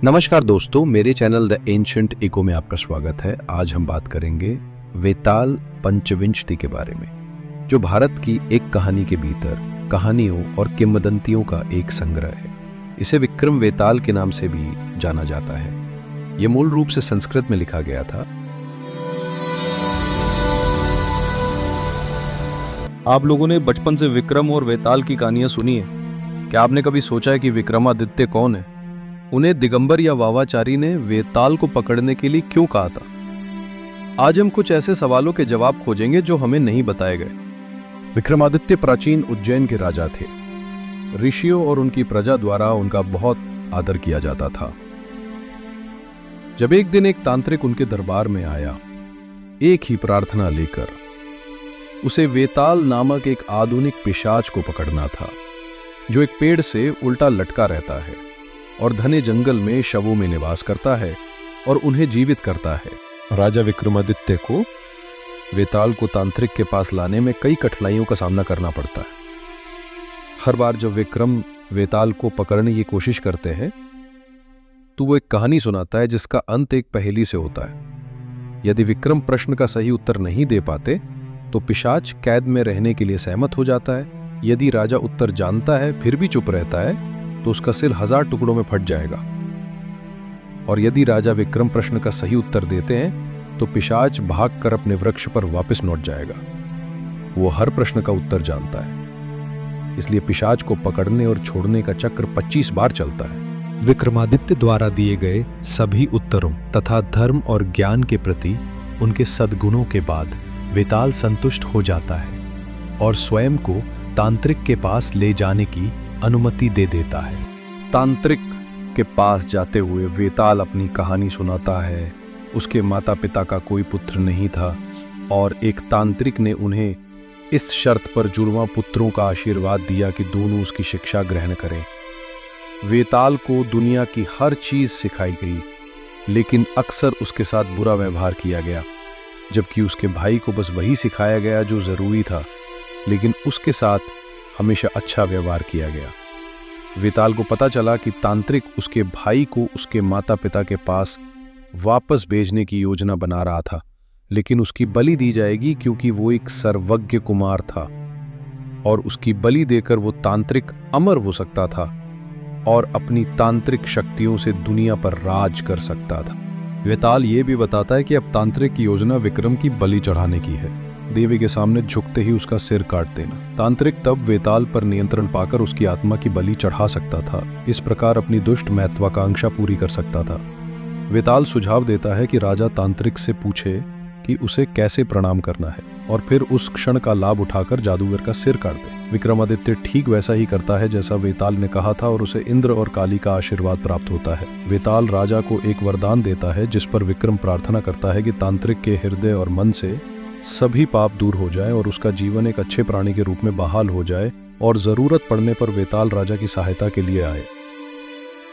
नमस्कार दोस्तों, मेरे चैनल द एंशिएंट इको में आपका स्वागत है। आज हम बात करेंगे वेताल पंचविंशति के बारे में, जो भारत की एक कहानी के भीतर कहानियों और किंवदंतियों का एक संग्रह है। इसे विक्रम वेताल के नाम से भी जाना जाता है। यह मूल रूप से संस्कृत में लिखा गया था। आप लोगों ने बचपन से विक्रम और वेताल की कहानियां सुनी है। क्या आपने कभी सोचा है कि विक्रमादित्य कौन है? उन्हें दिगंबर या वावाचारी ने वेताल को पकड़ने के लिए क्यों कहा था? आज हम कुछ ऐसे सवालों के जवाब खोजेंगे जो हमें नहीं बताए गए। विक्रमादित्य प्राचीन उज्जैन के राजा थे। ऋषियों और उनकी प्रजा द्वारा उनका बहुत आदर किया जाता था। जब एक दिन एक तांत्रिक उनके दरबार में आया, एक ही प्रार्थना लेकर। उसे वेताल नामक एक आधुनिक पिशाच को पकड़ना था, जो एक पेड़ से उल्टा लटका रहता है और घने जंगल में शवों में निवास करता है और उन्हें जीवित करता है। राजा विक्रमादित्य को वेताल को तांत्रिक के पास लाने में कई कठिनाइयों का सामना करना पड़ता है। हर बार जब विक्रम वेताल को पकड़ने की कोशिश करते हैं तो वो एक कहानी सुनाता है जिसका अंत एक पहेली से होता है। यदि विक्रम प्रश्न का सही उत्तर नहीं दे पाते तो पिशाच कैद में रहने के लिए सहमत हो जाता है। यदि राजा उत्तर जानता है फिर भी चुप रहता है तो उसका सिर 1000 टुकड़ों में फट जाएगा। और यदि राजा विक्रम प्रश्न का सही उत्तर देते हैं तो पिशाच भागकर अपने वृक्ष पर वापस लौट जाएगा। वो हर प्रश्न का उत्तर जानता है, इसलिए पिशाच को पकड़ने और छोड़ने का चक्र 25 बार चलता है। विक्रमादित्य द्वारा दिए गए सभी उत्तरों तथा धर्म और ज्ञान के प्रति उनके सद्गुणों के बाद वेताल संतुष्ट हो जाता है और स्वयं को तांत्रिक के पास ले जाने की अनुमति दे देता है। तांत्रिक के पास जाते हुए वेताल अपनी कहानी सुनाता है। उसके माता पिता का कोई पुत्र नहीं था और एक तांत्रिक ने उन्हें इस शर्त पर जुड़वां पुत्रों का आशीर्वाद दिया कि दोनों उसकी शिक्षा ग्रहण करें। वेताल को दुनिया की हर चीज सिखाई गई, लेकिन अक्सर उसके साथ बुरा व्यवहार किया गया, जबकि उसके भाई को बस वही सिखाया गया जो जरूरी था, लेकिन उसके साथ हमेशा अच्छा व्यवहार किया गया। वेताल को पता चला कि तांत्रिक उसके भाई को उसके माता पिता के पास वापस भेजने की योजना बना रहा था, लेकिन उसकी बलि दी जाएगी क्योंकि वो एक सर्वज्ञ कुमार था और उसकी बलि देकर वो तांत्रिक अमर हो सकता था और अपनी तांत्रिक शक्तियों से दुनिया पर राज कर सकता था। वेताल ये भी बताता है कि अब तांत्रिक की योजना विक्रम की बलि चढ़ाने की है, देवी के सामने झुकते ही उसका सिर काट देना। तांत्रिक तब वेताल पर नियंत्रण पाकर उसकी आत्मा की बलि चढ़ा सकता था, इस प्रकार अपनी दुष्ट महत्वाकांक्षा पूरी कर सकता था। वेताल सुझाव देता है कि राजा तांत्रिक से पूछे कि उसे कैसे प्रणाम करना है और फिर उस क्षण का लाभ उठाकर जादूगर का सिर काट दे। विक्रमादित्य ठीक वैसा ही करता है जैसा वेताल ने कहा था और उसे इंद्र और काली का आशीर्वाद प्राप्त होता है। वेताल राजा को एक वरदान देता है जिस पर विक्रम प्रार्थना करता है कि तांत्रिक के हृदय और मन से सभी पाप दूर हो जाए और उसका जीवन एक अच्छे प्राणी के रूप में बहाल हो जाए और जरूरत पड़ने पर वेताल राजा की सहायता के लिए आए।